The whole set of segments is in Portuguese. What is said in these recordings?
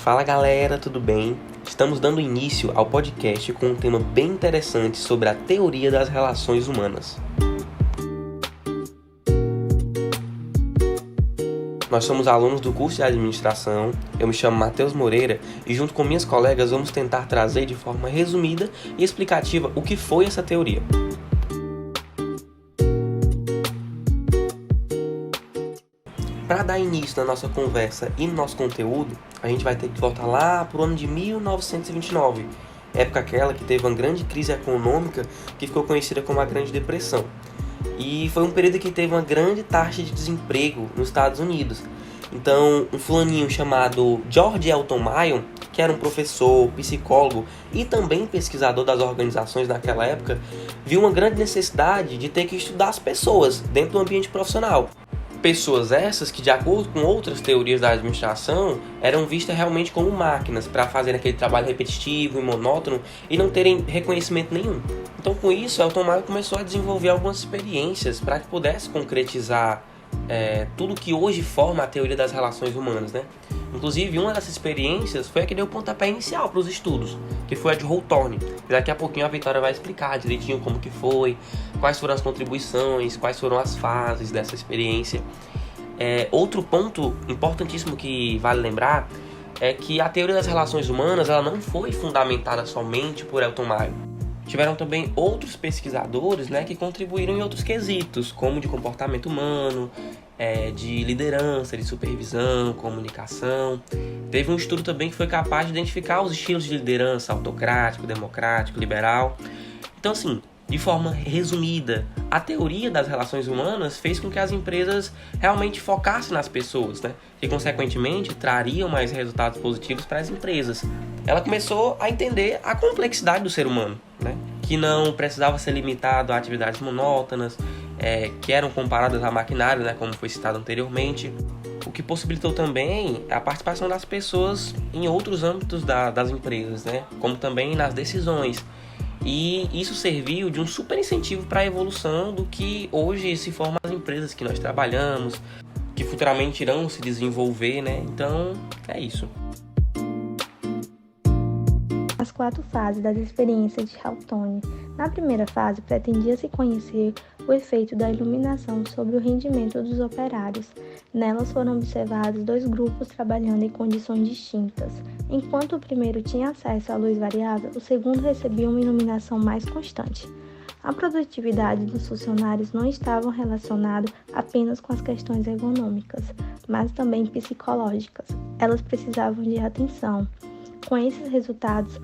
Fala galera, tudo bem? Estamos dando início ao podcast com um tema bem interessante sobre a teoria das relações humanas. Nós somos alunos do curso de administração, eu me chamo Matheus Moreira e junto com minhas colegas vamos tentar trazer de forma resumida e explicativa o que foi essa teoria. Para dar início na nossa conversa e no nosso conteúdo, a gente vai ter que voltar lá para o ano de 1929, época aquela que teve uma grande crise econômica que ficou conhecida como a Grande Depressão. E foi um período que teve uma grande taxa de desemprego nos Estados Unidos. Então, um fulaninho chamado George Elton Mayon, que era um professor, psicólogo e também pesquisador das organizações naquela época, viu uma grande necessidade de ter que estudar as pessoas dentro do ambiente profissional. Pessoas essas que, de acordo com outras teorias da administração, eram vistas realmente como máquinas para fazer aquele trabalho repetitivo e monótono e não terem reconhecimento nenhum. Então, com isso, Elton Mayon começou a desenvolver algumas experiências para que pudesse concretizar tudo que hoje forma a teoria das relações humanas, né? Inclusive, uma dessas experiências foi a que deu o pontapé inicial para os estudos, que foi a de Hawthorne. Daqui a pouquinho a Vitória vai explicar direitinho como que foi, quais foram as contribuições, quais foram as fases dessa experiência. Outro ponto importantíssimo que vale lembrar é que a teoria das relações humanas ela não foi fundamentada somente por Elton Mayon. Tiveram também outros pesquisadores, que contribuíram em outros quesitos, como de comportamento humano, de liderança, de supervisão, comunicação. Teve um estudo também que foi capaz de identificar os estilos de liderança autocrático, democrático, liberal. Então, assim, de forma resumida, a teoria das relações humanas fez com que as empresas realmente focassem nas pessoas, e, consequentemente, trariam mais resultados positivos para as empresas. Ela começou a entender a complexidade do ser humano, que não precisava ser limitado a atividades monótonas, que eram comparadas a maquinário, como foi citado anteriormente, o que possibilitou também a participação das pessoas em outros âmbitos das empresas, como também nas decisões. E isso serviu de um super incentivo para a evolução do que hoje se forma as empresas que nós trabalhamos, que futuramente irão se desenvolver, Então, é isso. As 4 fases das experiências de Hawthorne. Na primeira fase, pretendia-se conhecer o efeito da iluminação sobre o rendimento dos operários. Nelas foram observados 2 grupos trabalhando em condições distintas. Enquanto o primeiro tinha acesso à luz variável, o segundo recebia uma iluminação mais constante. A produtividade dos funcionários não estava relacionada apenas com as questões ergonômicas, mas também psicológicas. Elas precisavam de atenção. Com esses resultados,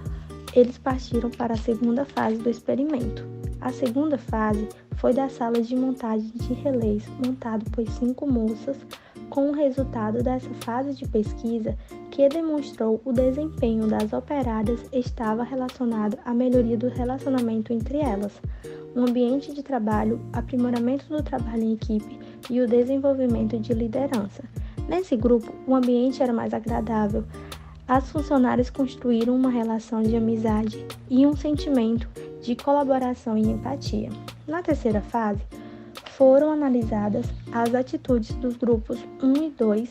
eles partiram para a segunda fase do experimento. A segunda fase foi da sala de montagem de relés, montado por 5 moças, com o resultado dessa fase de pesquisa que demonstrou o desempenho das operárias estava relacionado à melhoria do relacionamento entre elas, um ambiente de trabalho, aprimoramento do trabalho em equipe e o desenvolvimento de liderança. Nesse grupo, o ambiente era mais agradável. As funcionárias construíram uma relação de amizade e um sentimento de colaboração e empatia. Na terceira fase, foram analisadas as atitudes dos grupos 1 e 2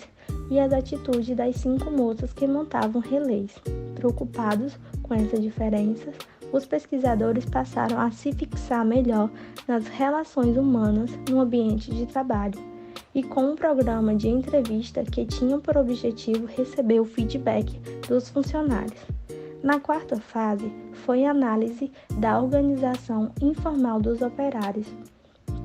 e as atitudes das 5 moças que montavam relés. Preocupados com essas diferenças, os pesquisadores passaram a se fixar melhor nas relações humanas no ambiente de trabalho e com um programa de entrevista que tinha por objetivo receber o feedback dos funcionários. Na quarta fase, foi a análise da organização informal dos operários,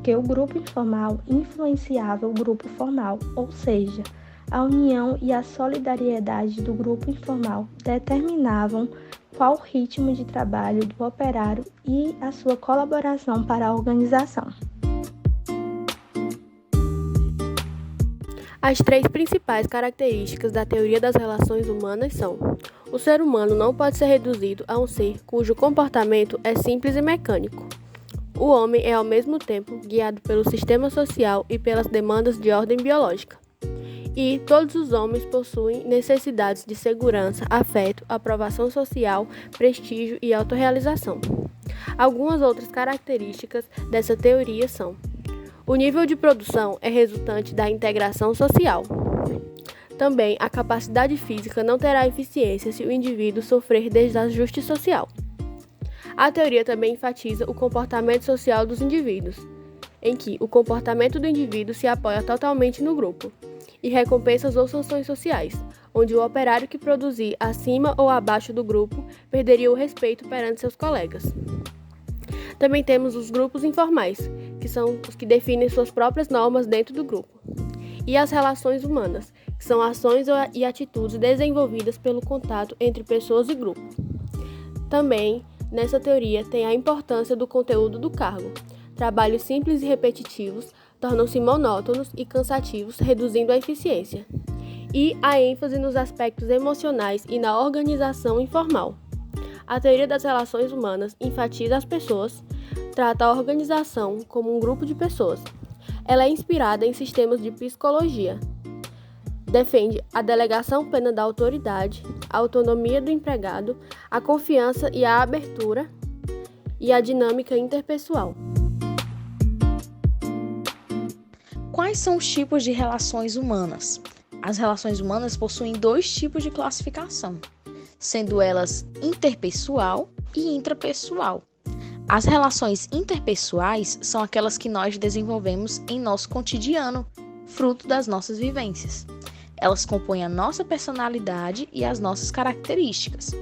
que o grupo informal influenciava o grupo formal, ou seja, a união e a solidariedade do grupo informal determinavam qual o ritmo de trabalho do operário e a sua colaboração para a organização. As 3 principais características da teoria das relações humanas são: o ser humano não pode ser reduzido a um ser cujo comportamento é simples e mecânico. O homem é ao mesmo tempo guiado pelo sistema social e pelas demandas de ordem biológica. E todos os homens possuem necessidades de segurança, afeto, aprovação social, prestígio e autorrealização. Algumas outras características dessa teoria são: o nível de produção é resultante da integração social. Também, a capacidade física não terá eficiência se o indivíduo sofrer desajuste social. A teoria também enfatiza o comportamento social dos indivíduos, em que o comportamento do indivíduo se apoia totalmente no grupo, e recompensas ou sanções sociais, onde o operário que produzir acima ou abaixo do grupo perderia o respeito perante seus colegas. Também temos os grupos informais, que são os que definem suas próprias normas dentro do grupo, e as relações humanas, que são ações e atitudes desenvolvidas pelo contato entre pessoas e grupos. Também, nessa teoria, tem a importância do conteúdo do cargo. Trabalhos simples e repetitivos tornam-se monótonos e cansativos, reduzindo a eficiência. E a ênfase nos aspectos emocionais e na organização informal. A teoria das relações humanas enfatiza as pessoas, trata a organização como um grupo de pessoas. Ela é inspirada em sistemas de psicologia. Defende a delegação plena da autoridade, a autonomia do empregado, a confiança e a abertura e a dinâmica interpessoal. Quais são os tipos de relações humanas? As relações humanas possuem 2 tipos de classificação, sendo elas interpessoal e intrapessoal. As relações interpessoais são aquelas que nós desenvolvemos em nosso cotidiano, fruto das nossas vivências. Elas compõem a nossa personalidade e as nossas características.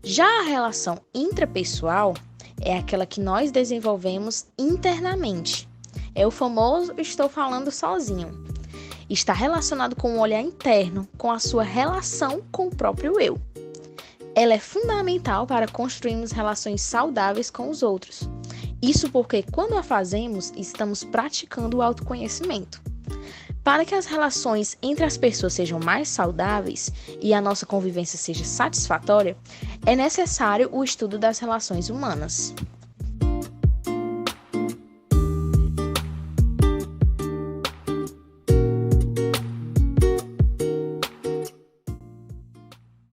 Já a relação intrapessoal é aquela que nós desenvolvemos internamente. É o famoso estou falando sozinho. Está relacionado com o olhar interno, com a sua relação com o próprio eu. Ela é fundamental para construirmos relações saudáveis com os outros. Isso porque, quando a fazemos, estamos praticando o autoconhecimento. Para que as relações entre as pessoas sejam mais saudáveis e a nossa convivência seja satisfatória, é necessário o estudo das relações humanas.